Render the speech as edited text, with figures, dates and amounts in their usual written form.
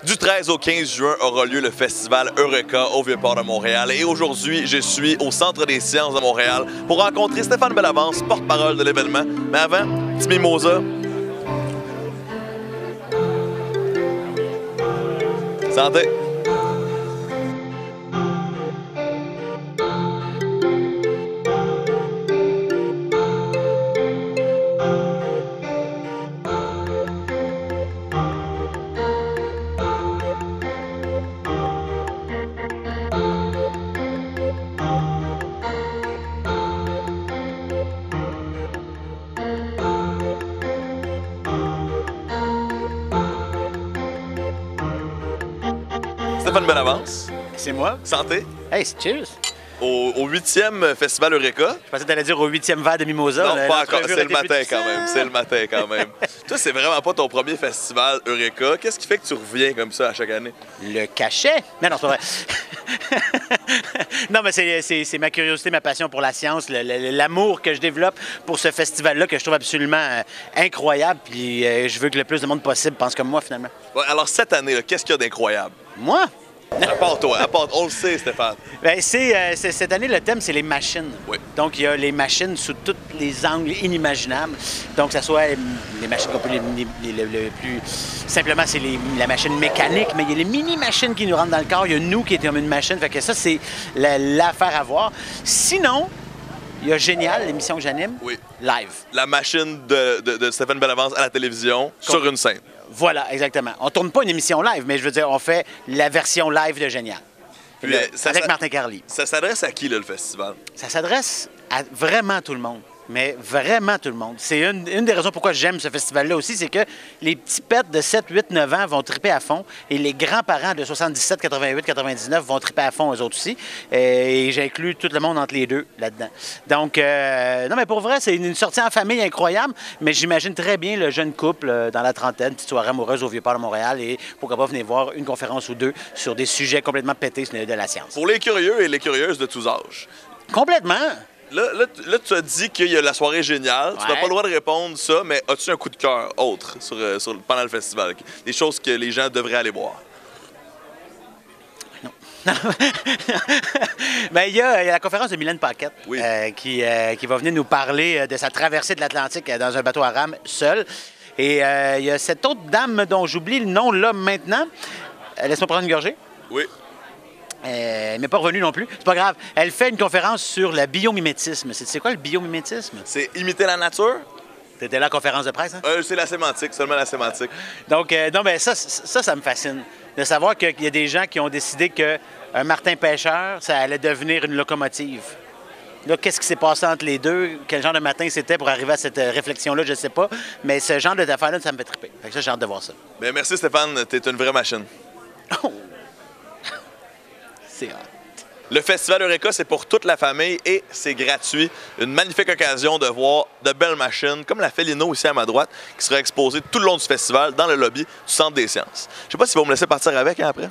Du 13 au 15 juin aura lieu le festival Eureka au Vieux-Port de Montréal. Et aujourd'hui, je suis au Centre des sciences de Montréal pour rencontrer Stéphane Bellavance, porte-parole de l'événement. Mais avant, petit mimosa. Santé! Stéphane Bellavance. C'est moi. Santé. Hey, cheers. Au 8e festival Eureka. Je pensais que t'allais dire au 8e verre de mimosa. Non, pas encore. C'est le matin quand même. C'est le matin quand même. Toi, c'est vraiment pas ton premier festival Eureka. Qu'est-ce qui fait que tu reviens comme ça à chaque année? Le cachet? Non, c'est pas vrai. Non, mais c'est ma curiosité, ma passion pour la science, l'amour que je développe pour ce festival-là que je trouve absolument incroyable. Puis je veux que le plus de monde possible pense comme moi, finalement. Ouais, alors, cette année, qu'est-ce qu'il y a d'incroyable? Moi? À part toi, on le sait, Stéphane. Bien, cette année, le thème, c'est les machines. Oui. Donc, il y a les machines sous tous les angles inimaginables. Donc, que ce soit les machines qu'on peut le plus simplement, c'est la machine mécanique, mais il y a les mini-machines qui nous rentrent dans le corps. Il y a nous qui est comme une machine. Fait que ça, c'est l'affaire à voir. Sinon, il y a Génial, l'émission que j'anime, Oui. live. La machine de Stéphane Bellavance à la télévision, sur une scène. Voilà, exactement. On tourne pas une émission live, mais je veux dire, on fait la version live de Génial. Puis, Avec Martin Carly. Ça s'adresse à qui, là, le festival? Ça s'adresse à vraiment tout le monde. Mais vraiment tout le monde. C'est une des raisons pourquoi j'aime ce festival-là aussi, c'est que les petits pets de 7, 8, 9 ans vont triper à fond et les grands-parents de 77, 88, 99 vont triper à fond eux autres aussi. Et j'inclus tout le monde entre les deux là-dedans. Donc, non, mais pour vrai, c'est une sortie en famille incroyable, mais j'imagine très bien le jeune couple dans la trentaine, petite soirée amoureuse au Vieux-Port de Montréal et pourquoi pas venir voir une conférence ou deux sur des sujets complètement pétés de la science. Pour les curieux et les curieuses de tous âges. Complètement! Là, tu as dit qu'il y a la soirée géniale. Tu n'as Ouais. pas le droit de répondre ça, mais as-tu un coup de cœur autre pendant le festival? Des choses que les gens devraient aller voir? Bien, il y a la conférence de Mylène Paquette Oui. qui va venir nous parler de sa traversée de l'Atlantique dans un bateau à rame seul. Et il y a cette autre dame dont j'oublie le nom là maintenant. Laisse-moi prendre une gorgée. Oui. Elle n'est pas revenue non plus. C'est pas grave. Elle fait une conférence sur le biomimétisme. C'est quoi le biomimétisme? C'est imiter la nature? T'étais là à la conférence de presse, hein? C'est la sémantique, seulement la sémantique. Donc, non, ben ça me fascine. De savoir qu'il y a des gens qui ont décidé qu'un Martin Pêcheur, ça allait devenir une locomotive. Là, qu'est-ce qui s'est passé entre les deux? Quel genre de matin c'était pour arriver à cette réflexion-là, je ne sais pas. Mais ce genre d'affaires-là, ça me fait triper. Fait que ça, j'ai hâte de voir ça. Bien, merci Stéphane, t'es une vraie machine. Oh! C'est hot. Le festival Eureka, c'est pour toute la famille et c'est gratuit. Une magnifique occasion de voir de belles machines, comme la Felino ici à ma droite, qui sera exposée tout le long du festival dans le lobby du Centre des sciences. Je sais pas si vous me laissez partir avec après.